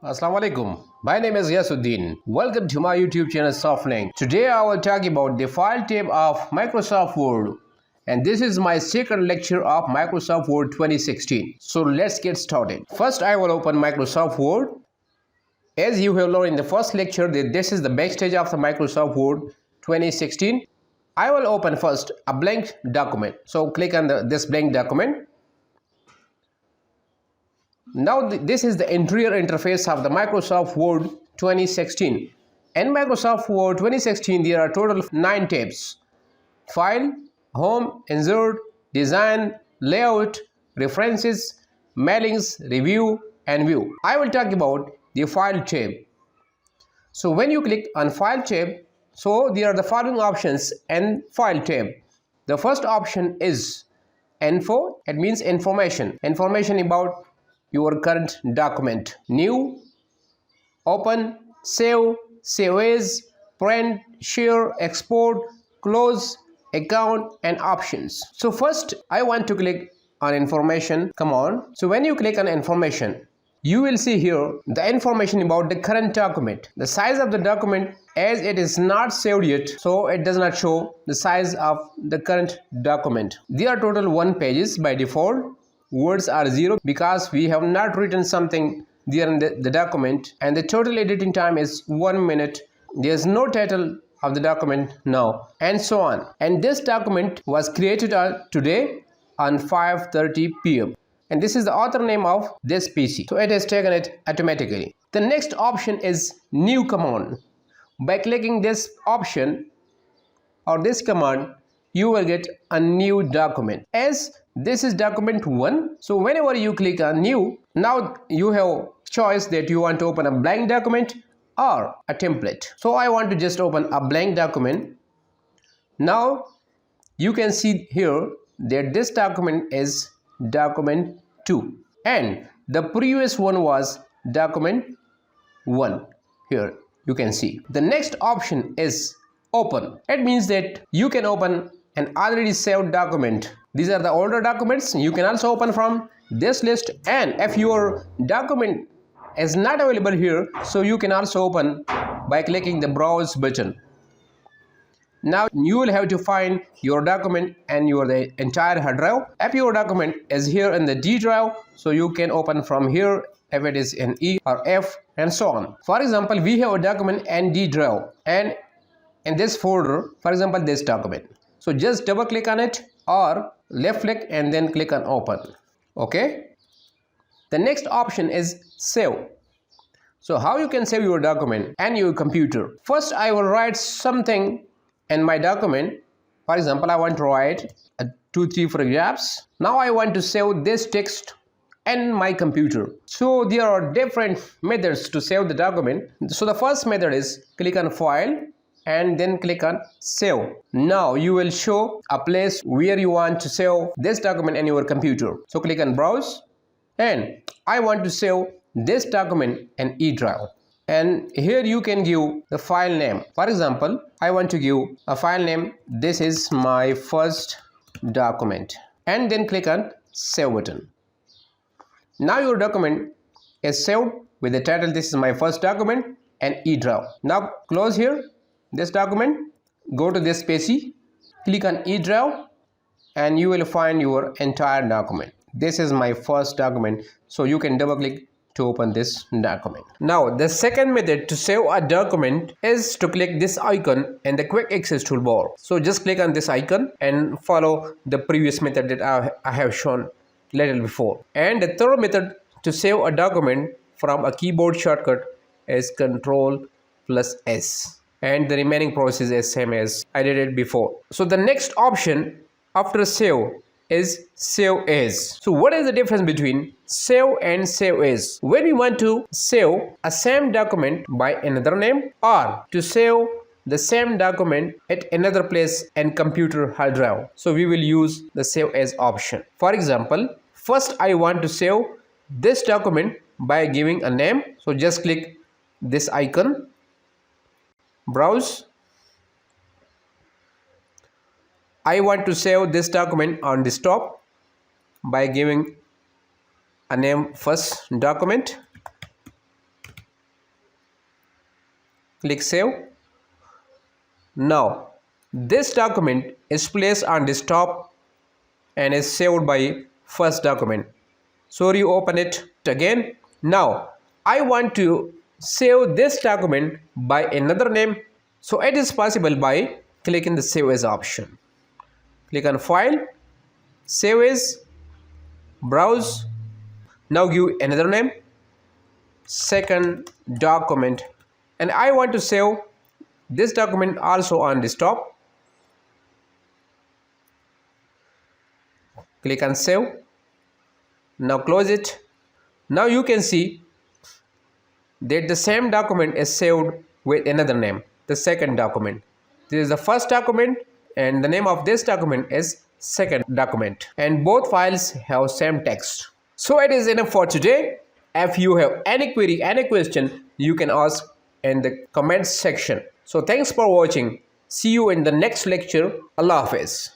Assalamu alaikum. My name is Yasuddin. Welcome to my YouTube channel Softlink. Today I will talk about the file tab of Microsoft Word, and this is my second lecture of Microsoft Word 2016. So let's get started. First I will open Microsoft Word. As you have learned in the first lecture that this is the backstage of the Microsoft Word 2016. I will open first a blank document. So click on this blank document. Now this is the interior interface of the Microsoft Word 2016. In Microsoft Word 2016 there are total of 9 tabs: File, Home, Insert, Design, Layout, References, Mailings, Review and View. I will talk about the File tab. So when you click on File tab, so there are the following options in File tab. The first option is Info. It means information about your current document. New, open, save, save as, print, share, export, close, account and options. So first I want to click on information. Come on. So when you click on information, you will see here the information about the current document. The size of the document, as it is not saved yet, so it does not show the size of the current document. There are total 1 pages by default. Words are 0 because we have not written something there in the document, and the total editing time is 1 minute. There is no title of the document now, and so on. And this document was created today on 5:30 p.m. and this is the author name of this PC, so it has taken it automatically. The next option is new command. By clicking this option or this command, you will get a new document. As this is document 1, so whenever you click on new, now you have choice that you want to open a blank document or a template. So I want to just open a blank document. Now you can see here that this document is document 2 and the previous one was document 1. Here you can see the next option is open. It means that you can open an already saved document. These are the older documents. You can also open from this list, and if your document is not available here, so you can also open by clicking the browse button. Now you will have to find your document and the entire hard drive. If your document is here in the D drive, so you can open from here if it is in E or F and so on. For example, we have a document in D drive and in this folder, for example this document. So just double click on it or left click and then click on open. Okay. The next option is save. So how you can save your document and your computer? First I will write something in my document. For example, I want to write 2-3 paragraphs. Now I want to save this text in my computer. So there are different methods to save the document. So the first method is click on file and then click on save. Now you will show a place where you want to save this document in your computer. So click on browse and I want to save this document in E drive, and here you can give the file name. For example, I want to give a file name. This is my first document, and then click on save button. Now your document is saved with the title this is my first document and E drive. Now close here this document, go to this PC, click on E drive and you will find your entire document. This is my first document, so you can double click to open this document. Now the second method to save a document is to click this icon in the quick access toolbar. So just click on this icon and follow the previous method that I have shown little before. And the third method to save a document from a keyboard shortcut is Ctrl+S, and the remaining process is same as I did it before. So the next option after save is save as. So what is the difference between save and save as? When we want to save a same document by another name or to save the same document at another place in computer hard drive, so we will use the save as option. For example, first I want to save this document by giving a name. So just click this icon, browse. I want to save this document on desktop by giving a name first document. Click Save. Now this document is placed on desktop and is saved by first document. So you open it again. Now I want to save this document by another name. So it is possible by clicking the Save As option. Click on File, Save As, Browse. Now give another name, second document, and I want to save this document also on desktop. Click on Save. Now close it. Now you can see that the same document is saved with another name, the second document. This is the first document and the name of this document is second document, and both files have same text. So it is enough for today. If you have any query, any question, you can ask in the comments section. So thanks for watching. See you in the next lecture. Allah Hafiz.